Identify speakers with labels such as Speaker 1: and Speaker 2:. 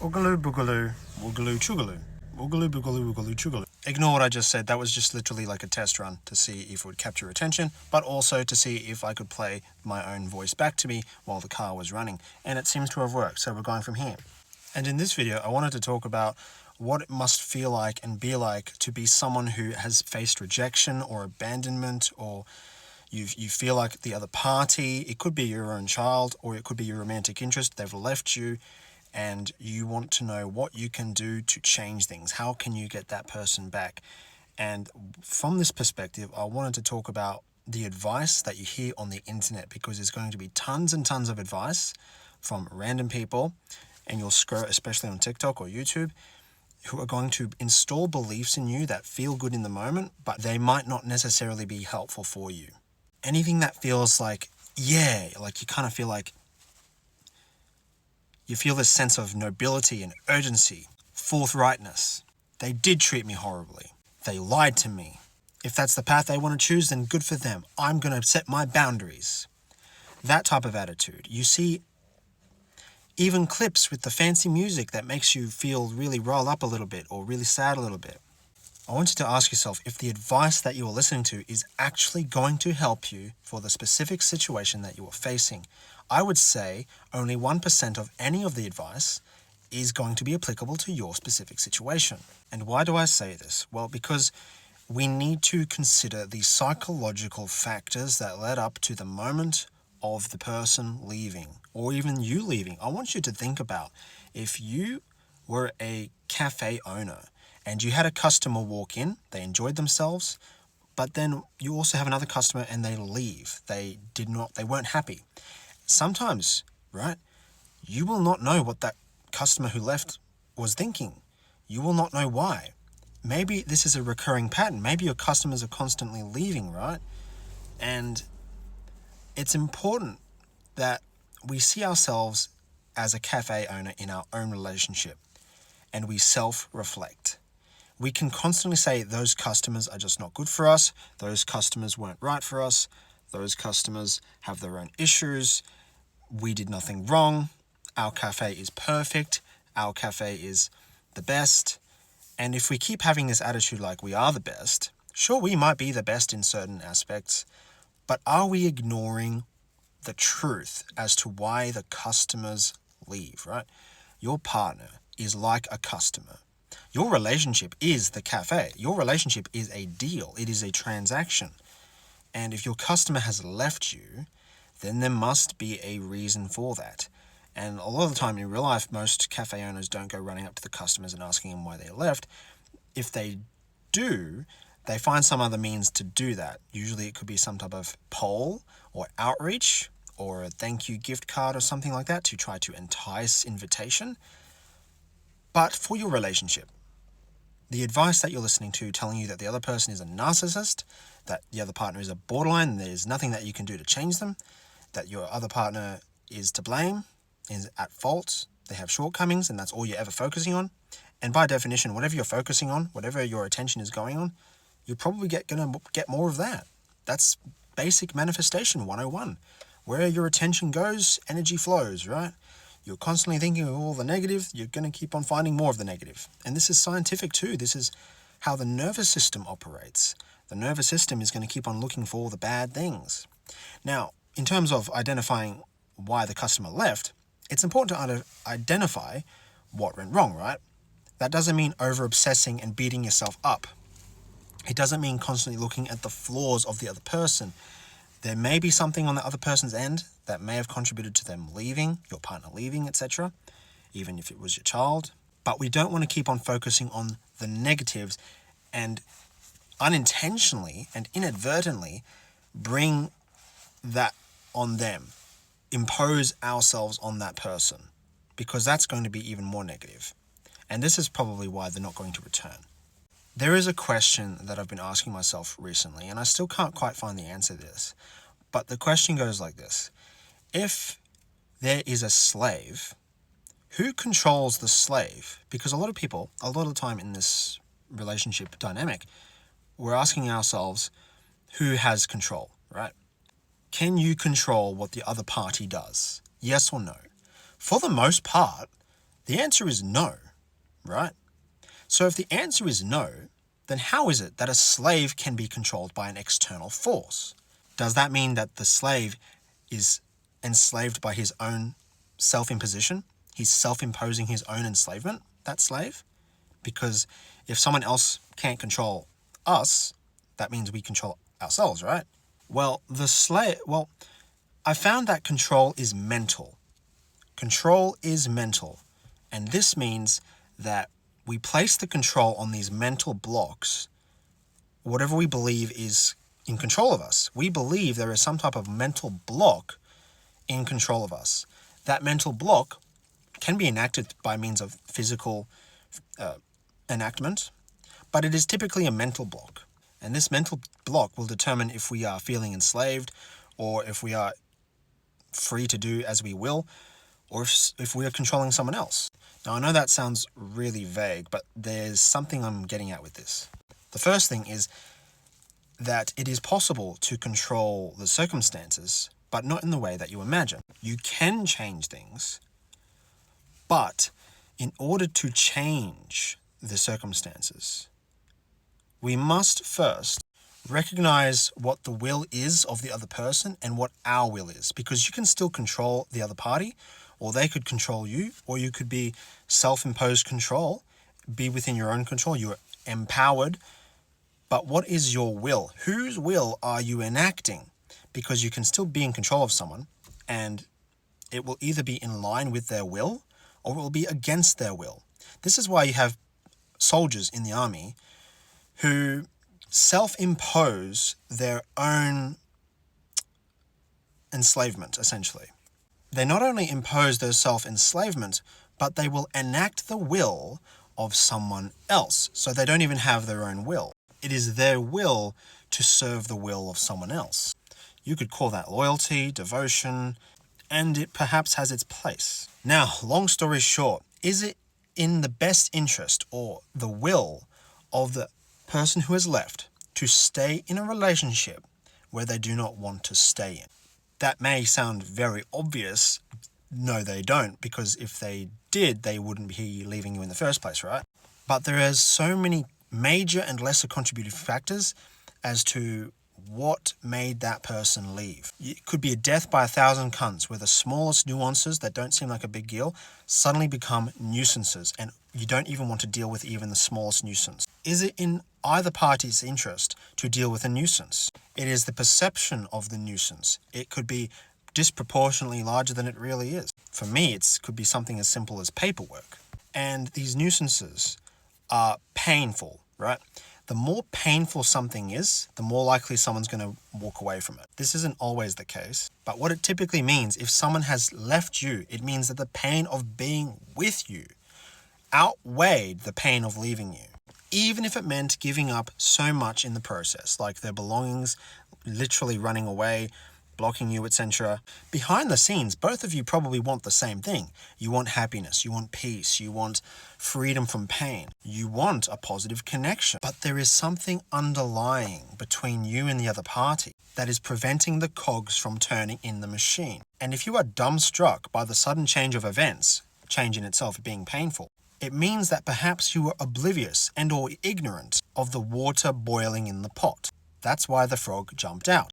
Speaker 1: Oogaloo boogaloo, woogaloo chugaloo. Oogaloo boogaloo, woogaloo chugaloo. Ignore what I just said. That was just literally like a test run to see if it would capture attention, but also to see if I could play my own voice back to me while the car was running. And it seems to have worked, so we're going from here. And in this video, I wanted to talk about what it must feel like and be like to be someone who has faced rejection or abandonment, or you feel like the other party, it could be your own child or it could be your romantic interest, they've left you, and you want to know what you can do to change things. How can you get that person back? And from this perspective, I wanted to talk about the advice that you hear on the internet, because there's going to be tons and tons of advice from random people, and you'll scroll, especially on TikTok or YouTube, who are going to install beliefs in you that feel good in the moment, but they might not necessarily be helpful for you. Anything that feels like, yeah, like you kind of feel like you feel this sense of nobility and urgency, forthrightness. They did treat me horribly. They lied to me. If that's the path they want to choose, then good for them. I'm going to set my boundaries. That type of attitude. You see even clips with the fancy music that makes you feel really riled up a little bit or really sad a little bit. I want you to ask yourself if the advice that you are listening to is actually going to help you for the specific situation that you are facing. I would say only 1% of any of the advice is going to be applicable to your specific situation. And why do I say this? Well, because we need to consider the psychological factors that led up to the moment of the person leaving, or even you leaving. I want you to think about if you were a cafe owner and you had a customer walk in, they enjoyed themselves, but then you also have another customer and they leave. They weren't happy. Sometimes, right, you will not know what that customer who left was thinking. You will not know why. Maybe this is a recurring pattern. Maybe your customers are constantly leaving, right? And it's important that we see ourselves as a cafe owner in our own relationship, and we self-reflect. We can constantly say those customers are just not good for us, those customers weren't right for us, those customers have their own issues, we did nothing wrong, our cafe is perfect, our cafe is the best. And if we keep having this attitude like we are the best, sure, we might be the best in certain aspects, but are we ignoring the truth as to why the customers leave, right? Your partner is like a customer. Your relationship is the cafe. Your relationship is a deal. It is a transaction. And if your customer has left you, then there must be a reason for that. And a lot of the time in real life, most cafe owners don't go running up to the customers and asking them why they left. If they do, they find some other means to do that. Usually it could be some type of poll or outreach or a thank you gift card or something like that to try to entice invitation. But for your relationship, the advice that you're listening to telling you that the other person is a narcissist, that the other partner is a borderline, and there's nothing that you can do to change them, that your other partner is to blame, is at fault, they have shortcomings, and that's all you're ever focusing on. And by definition, whatever you're focusing on, whatever your attention is going on, you're probably going to get more of that. That's basic manifestation 101. Where your attention goes, energy flows, right? You're constantly thinking of all the negative, you're going to keep on finding more of the negative. And this is scientific too. This is how the nervous system operates. The nervous system is going to keep on looking for all the bad things. Now, in terms of identifying why the customer left, it's important to identify what went wrong, right? That doesn't mean over-obsessing and beating yourself up. It doesn't mean constantly looking at the flaws of the other person. There may be something on the other person's end that may have contributed to them leaving, your partner leaving, etc., even if it was your child. But we don't want to keep on focusing on the negatives and unintentionally and inadvertently bring that on them, impose ourselves on that person, because that's going to be even more negative. And this is probably why they're not going to return. There is a question that I've been asking myself recently, and I still can't quite find the answer to this. But the question goes like this. If there is a slave, who controls the slave? Because a lot of people, a lot of the time in this relationship dynamic, we're asking ourselves, who has control, right? Can you control what the other party does? Yes or no? For the most part, The answer is no, right? So if the answer is no, then how is it that a slave can be controlled by an external force? Does that mean that the slave is enslaved by his own self-imposition? He's self-imposing his own enslavement, that slave? Because if someone else can't control us, that means we control ourselves, right? Well, I found that control is mental. Control is mental. And this means that we place the control on these mental blocks, whatever we believe is in control of us. We believe there is some type of mental block in control of us. That mental block can be enacted by means of physical enactment, but it is typically a mental block. And this mental block will determine if we are feeling enslaved, or if we are free to do as we will, or if we are controlling someone else. Now, I know that sounds really vague, but there's something I'm getting at with this. The first thing is that it is possible to control the circumstances, but not in the way that you imagine. You can change things, but in order to change the circumstances, we must first recognize what the will is of the other person and what our will is, because you can still control the other party, or they could control you, or you could be self-imposed control, be within your own control. You're empowered. But what is your will? Whose will are you enacting? Because you can still be in control of someone, and it will either be in line with their will or it will be against their will. This is why you have soldiers in the army who self-impose their own enslavement, essentially. They not only impose their self-enslavement, but they will enact the will of someone else. So they don't even have their own will. It is their will to serve the will of someone else. You could call that loyalty, devotion, and it perhaps has its place. Now, long story short, is it in the best interest or the will of the person who has left to stay in a relationship where they do not want to stay in? That may sound very obvious. No, they don't, because if they did, they wouldn't be leaving you in the first place, right? But there are so many major and lesser contributing factors as to what made that person leave. It could be a death by 1,000 cuts, where the smallest nuances that don't seem like a big deal suddenly become nuisances, and you don't even want to deal with even the smallest nuisance. Is it in either party's interest to deal with a nuisance? It is the perception of the nuisance. It could be disproportionately larger than it really is. For me, it could be something as simple as paperwork. And these nuisances are painful, right? The more painful something is, the more likely someone's going to walk away from it. This isn't always the case, but what it typically means, if someone has left you, it means that the pain of being with you outweighed the pain of leaving you. Even if it meant giving up so much in the process, like their belongings literally running away, blocking you, etc. Behind the scenes, both of you probably want the same thing. You want happiness, you want peace, you want freedom from pain, you want a positive connection. But there is something underlying between you and the other party that is preventing the cogs from turning in the machine. And if you are dumbstruck by the sudden change of events, change in itself being painful, it means that perhaps you were oblivious and or ignorant of the water boiling in the pot. That's why the frog jumped out.